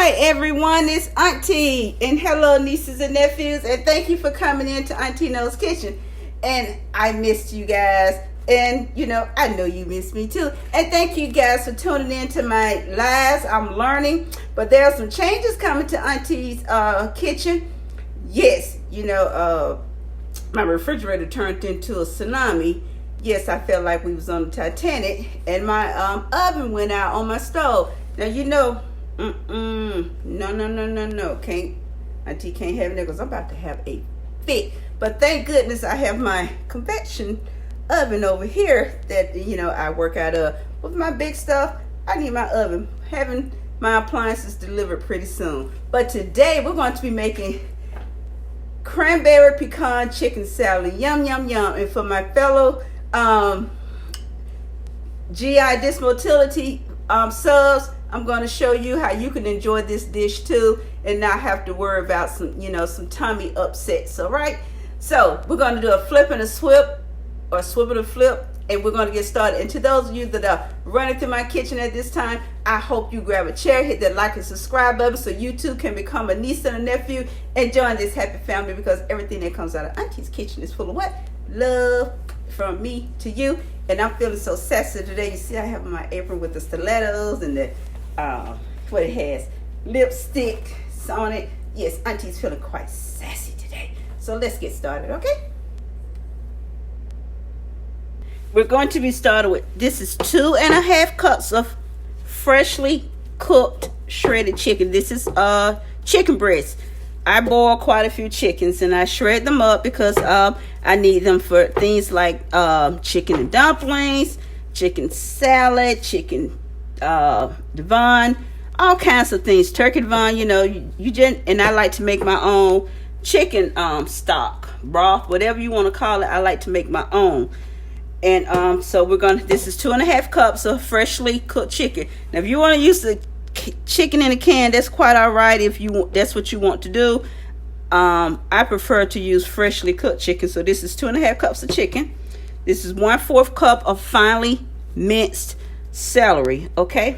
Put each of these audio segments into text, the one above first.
Hi everyone, it's Auntie, and hello nieces and nephews, and thank you for coming into Auntie No's Kitchen. And I missed you guys, and I know you missed me too. And thank you guys for tuning in to my lives. I'm learning, but there are some changes coming to Auntie's kitchen. Yes, my refrigerator turned into a tsunami. Yes, I felt like we was on the Titanic, and my oven went out on my stove. Now no, can't. Auntie can't have it because I'm about to have a fit. But thank goodness I have my convection oven over here that I work out of. With my big stuff, I need my oven. Having my appliances delivered pretty soon. But today we're going to be making cranberry pecan chicken salad. Yum yum yum. And for my fellow GI Dysmotility subs, I'm going to show you how you can enjoy this dish too and not have to worry about some tummy upsets. All right, so we're going to do a flip and a swip, or swip and a flip, and we're going to get started. And to those of you that are running through my kitchen at this time, I hope you grab a chair, hit that like and subscribe button so you too can become a niece and a nephew and join this happy family, because everything that comes out of Auntie's kitchen is full of what? Love from me to you. And I'm feeling so sassy today. You see I have my apron with the stilettos and the what it has, lipstick on it. Yes, Auntie's feeling quite sassy today. So let's get started, okay? We're going to be started with, this is 2.5 cups of freshly cooked shredded chicken. This is chicken breast. I boil quite a few chickens and I shred them up because I need them for things like chicken and dumplings, chicken salad, chicken divine, all kinds of things, turkey divine. And I like to make my own chicken stock, broth, whatever you want to call it. I like to make my own. And so this is 2.5 cups of freshly cooked chicken. Now if you want to use the chicken in a can, that's quite all right. If that's what you want to do. I prefer to use freshly cooked chicken. So this is 2.5 cups of chicken. This is 1/4 cup of finely minced celery. Okay,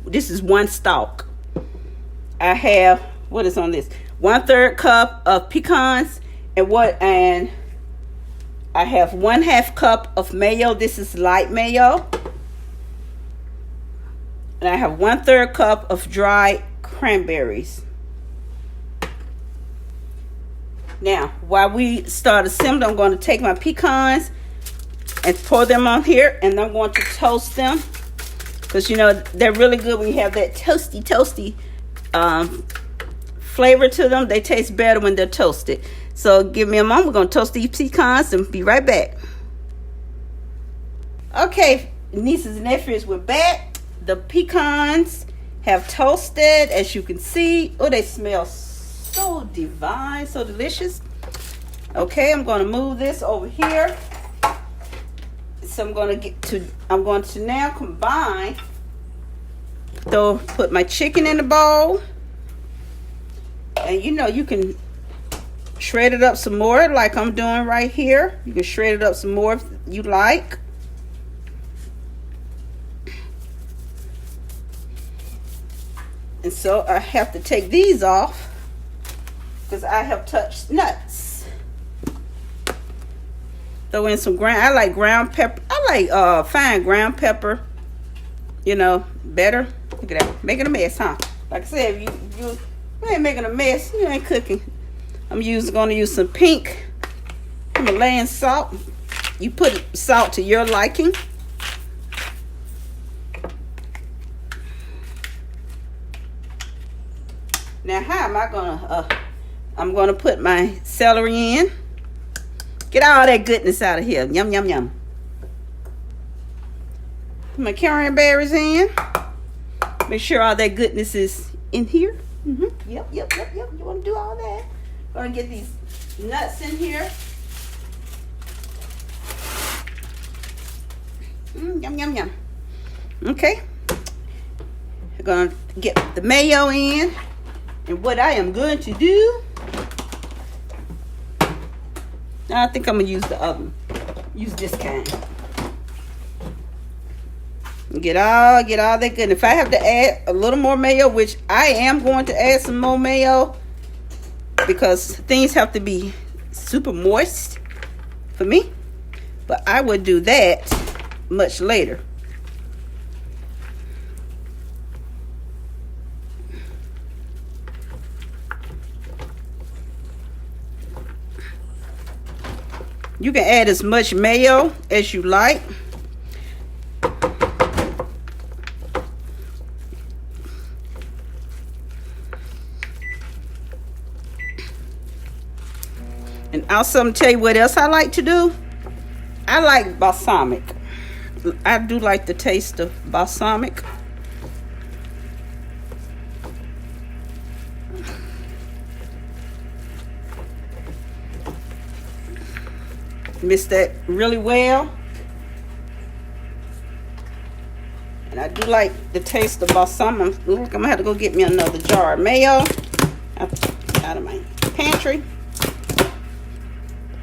this is 1 stalk. I have, what is on this, 1/3 cup of pecans, and I have 1/2 cup of mayo. This is light mayo. And I have 1/3 cup of dried cranberries. Now, while we start assembling, I'm going to take my pecans and pour them on here, and I'm going to toast them, because they're really good when you have that toasty flavor to them. They taste better when they're toasted. So give me a moment. We're going to toast these pecans and be right back. Okay, nieces and nephews, we're back. The pecans have toasted, as you can see. Oh, they smell so divine, so delicious. Okay, I'm going to move this over here. So I'm going to now combine. Put my chicken in the bowl. And you can shred it up some more, like I'm doing right here. You can shred it up some more if you like. And so I have to take these off because I have touched nuts. Throw in some I like ground pepper. I like fine ground pepper. Better. Look at that. Making a mess, huh? Like I said, if you ain't making a mess, you ain't cooking. I'm going to use some pink Himalayan salt. You put salt to your liking. Now, how am I gonna? I'm gonna put my celery in. Get all that goodness out of here. Yum yum yum. Put my cranberries in. Make sure all that goodness is in here. Yep. You want to do all that? Gonna get these nuts in here. Yum yum yum. Okay. I'm gonna get the mayo in. And what I am going to do, I think I'm going to use the oven. Use this kind. Get all that good. If I have to add a little more mayo, which I am going to add some more mayo because things have to be super moist for me, but I would do that much later. You can add as much mayo as you like. And also, I'm gonna tell you what else I like to do. I like balsamic. I do like the taste of balsamic. Mix that really well. And I do like the taste of balsamic. I'm gonna have to go get me another jar of mayo out of my pantry.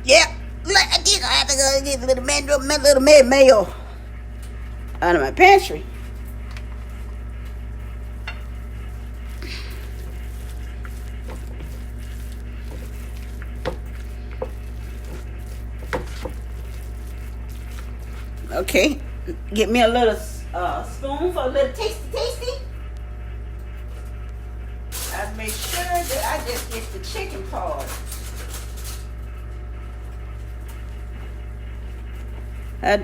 Yeah, I think I have to go get a little mayo out of my pantry. Okay, get me a little spoon for a little tasty. I make sure that I just get the chicken part. I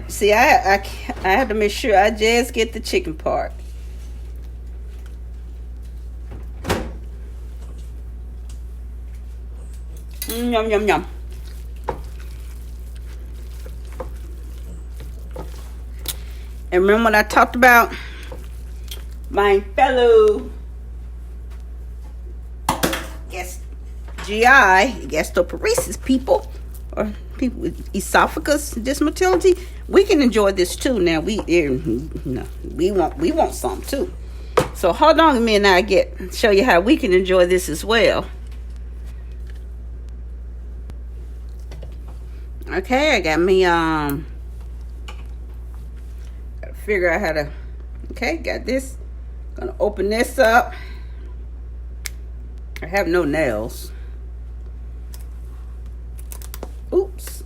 have to make sure I just get the chicken part. Yum, yum, yum. And remember when I talked about my fellow GI gastroparesis people, or people with esophagus dysmotility, we can enjoy this too. Now we want some too. So hold on a minute, I show you how we can enjoy this as well. Okay, I got me gotta figure out how to. Okay, got this. Gonna open this up. I have no nails. Oops.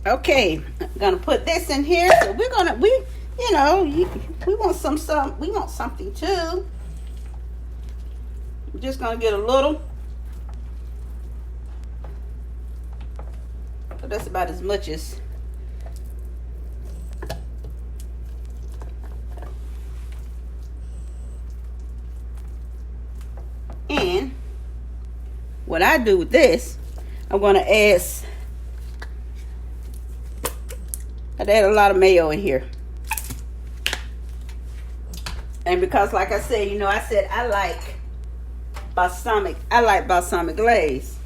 Okay, I'm gonna put this in here. So we want we want something too. I'm just gonna get a little. So that's about as much as. And what I do with this, I'm gonna add a lot of mayo in here. And because like I said, I said I like balsamic glaze.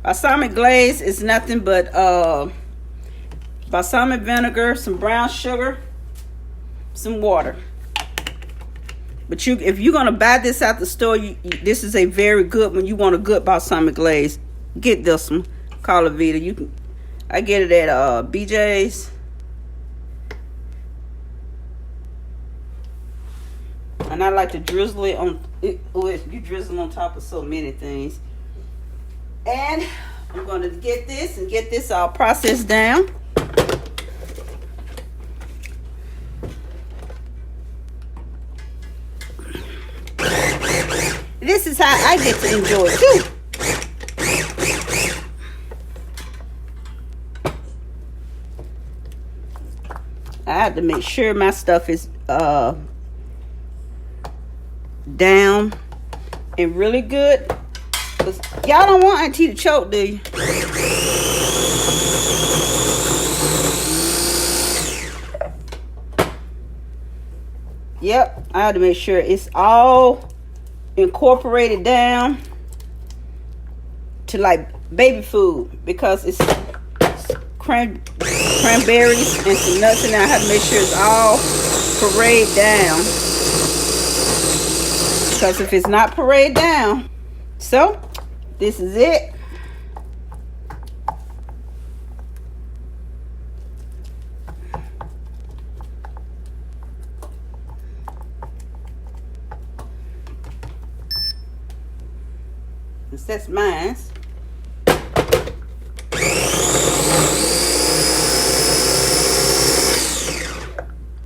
Balsamic glaze is nothing but balsamic vinegar, some brown sugar, some water. But if you're gonna buy this at the store, this is a very good one. You want a good balsamic glaze, get this one. Call it Vita. I get it at BJ's. And I like to drizzle it on. You drizzle on top of so many things. And I'm gonna get this all processed down. This is how I get to enjoy it too. I have to make sure my stuff is down and really good. Cause y'all don't want Auntie to choke, do you? Yep, I have to make sure it's all incorporated down to like baby food, because it's cranberries and some nuts in there. I have to make sure it's all parade down. Because if it's not parade down, so this is it. That's mine.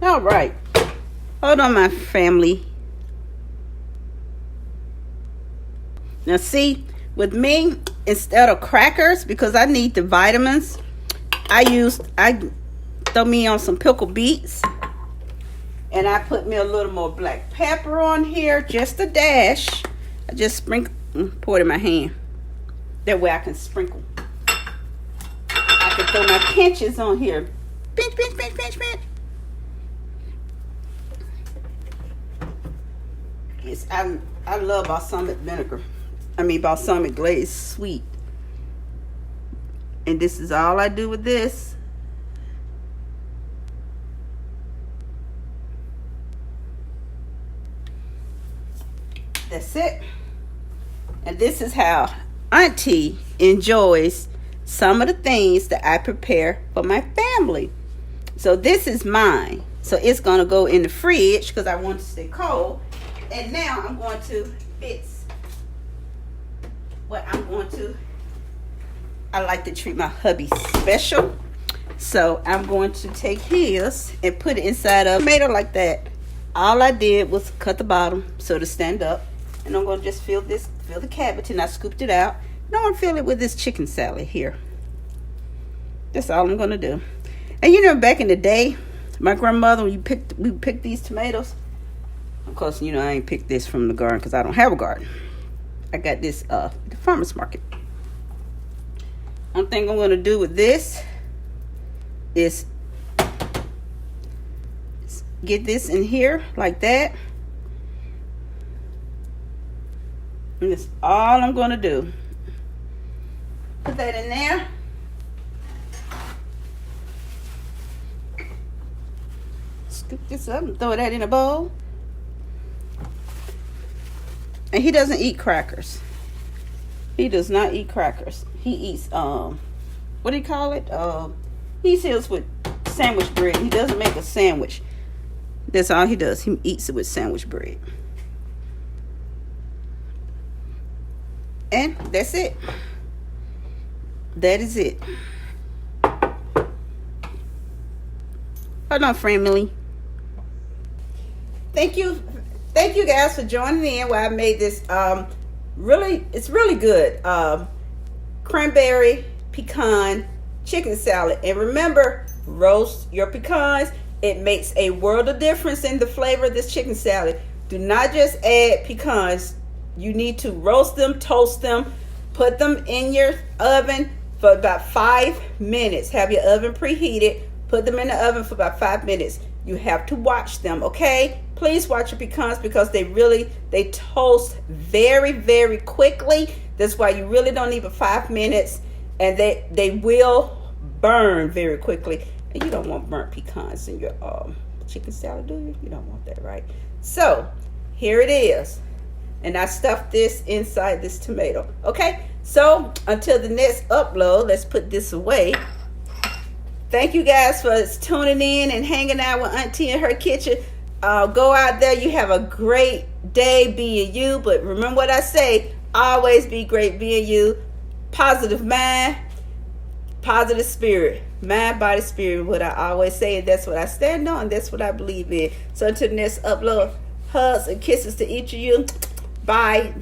All right. Hold on, my family. Now see, with me, instead of crackers, because I need the vitamins, I throw me on some pickled beets. And I put me a little more black pepper on here, just a dash. I just sprinkle, pour it in my hand. That way I can sprinkle. I can throw my pinches on here. Pinch, pinch, pinch, pinch, pinch. Yes, I love balsamic vinegar. Balsamic glaze sweet. And this is all I do with this. That's it. And this is how Auntie enjoys some of the things that I prepare for my family. So this is mine. So it's going to go in the fridge because I want it to stay cold. And now I'm going to fix what I'm going to. I like to treat my hubby special. So I'm going to take his and put it inside a tomato like that. All I did was cut the bottom so to stand up. And I'm going to just fill the cabbage, and I scooped it out. Now I'm going to fill it with this chicken salad here. That's all I'm going to do. And you know, back in the day, my grandmother, we picked these tomatoes. Of course, you know, I ain't picked this from the garden because I don't have a garden. I got this at the farmer's market. One thing I'm going to do with this is get this in here like that. And that's all I'm going to do. Put that in there. Scoop this up and throw that in a bowl. And he doesn't eat crackers. He does not eat crackers. He eats, what do you call it? He eats his with sandwich bread. He doesn't make a sandwich. That's all he does. He eats it with sandwich bread. And that's it. That is it. Hold on, family. Thank you guys for joining in while I made this it's really good cranberry pecan chicken salad. And remember, roast your pecans. It makes a world of difference in the flavor of this chicken salad. Do not just add pecans. You need to roast them, toast them, put them in your oven for about 5 minutes. Have your oven preheated. Put them in the oven for about 5 minutes. You have to watch them, okay? Please watch your pecans because they toast very, very quickly. That's why you really don't need but 5 minutes. And they will burn very quickly. And you don't want burnt pecans in your chicken salad, do you? You don't want that, right? So, here it is. And I stuffed this inside this tomato. Okay, so until the next upload, let's put this away. Thank you guys for tuning in and hanging out with Auntie in her kitchen. Go out there. You have a great day being you. But remember what I say. Always be great being you. Positive mind, positive spirit. Mind, body, spirit. What I always say. And that's what I stand on. And that's what I believe in. So until the next upload, hugs and kisses to each of you. Bye.